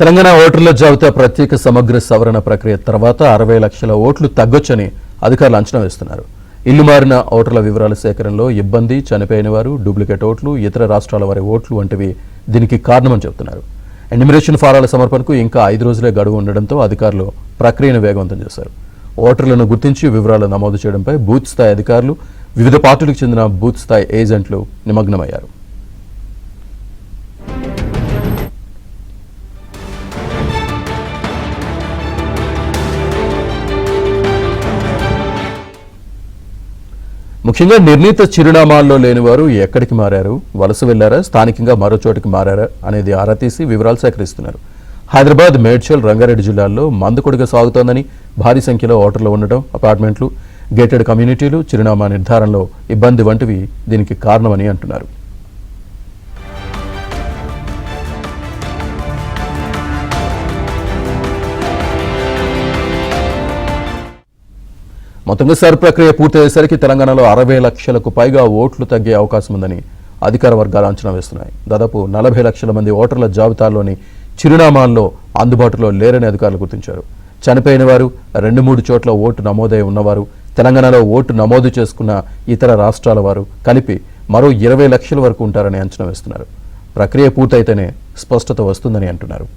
తెలంగాణ ఓటర్ల జాబితా ప్రత్యేక సమగ్ర సవరణ ప్రక్రియ తర్వాత 60 లక్షల ఓట్లు తగ్గొచ్చని అధికారులు అంచనా వేస్తున్నారు. ఇల్లు మారిన ఓటర్ల వివరాల సేకరణలో ఇబ్బంది, చనిపోయిన వారు, డూప్లికేట్ ఓట్లు, ఇతర రాష్ట్రాల వారి ఓట్లు వంటివి దీనికి కారణమని చెబుతున్నారు. ఎన్యూమరేషన్ ఫారాల సమర్పణకు ఇంకా 5 రోజులే గడువు ఉండడంతో అధికారులు ప్రక్రియను వేగవంతం చేశారు. ఓటర్లను గుర్తించి వివరాలు నమోదు చేయడంపై బూత్ స్థాయి అధికారులు, వివిధ పార్టీలకు చెందిన బూత్ స్థాయి ఏజెంట్లు నిమగ్నమయ్యారు. ముఖ్యంగా నిర్ణీత చిరునామాల్లో లేని వారు ఎక్కడికి మారారు, వలస వెళ్లారా, స్థానికంగా మరో చోటికి మారారా అనేది ఆరా తీసి వివరాలు సేకరిస్తున్నారు. హైదరాబాద్, మేడ్చల్, రంగారెడ్డి జిల్లాల్లో మందుకొడిగా సాగుతోందని, భారీ సంఖ్యలో ఓటర్లు ఉండడం, అపార్ట్మెంట్లు, గేటెడ్ కమ్యూనిటీలు, చిరునామా నిర్ధారణలో ఇబ్బంది వంటివి దీనికి కారణమని అంటున్నారు. మొత్తంగా సర్ ప్రక్రియ పూర్తయ్యేసరికి తెలంగాణలో 60 లక్షలకు పైగా ఓట్లు తగ్గే అవకాశం ఉందని అధికార వర్గాలు అంచనా వేస్తున్నాయి. దాదాపు 40 లక్షల మంది ఓటర్ల జాబితాల్లోని చిరునామాల్లో అందుబాటులో లేరని అధికారులు గుర్తించారు. చనిపోయిన వారు, 2-3 చోట్ల ఓటు నమోదై ఉన్నవారు, తెలంగాణలో ఓటు నమోదు చేసుకున్న ఇతర రాష్ట్రాల వారు కలిపి మరో 20 లక్షల వరకు ఉంటారని అంచనా వేస్తున్నారు. ప్రక్రియ పూర్తయితేనే స్పష్టత వస్తుందని అంటున్నారు.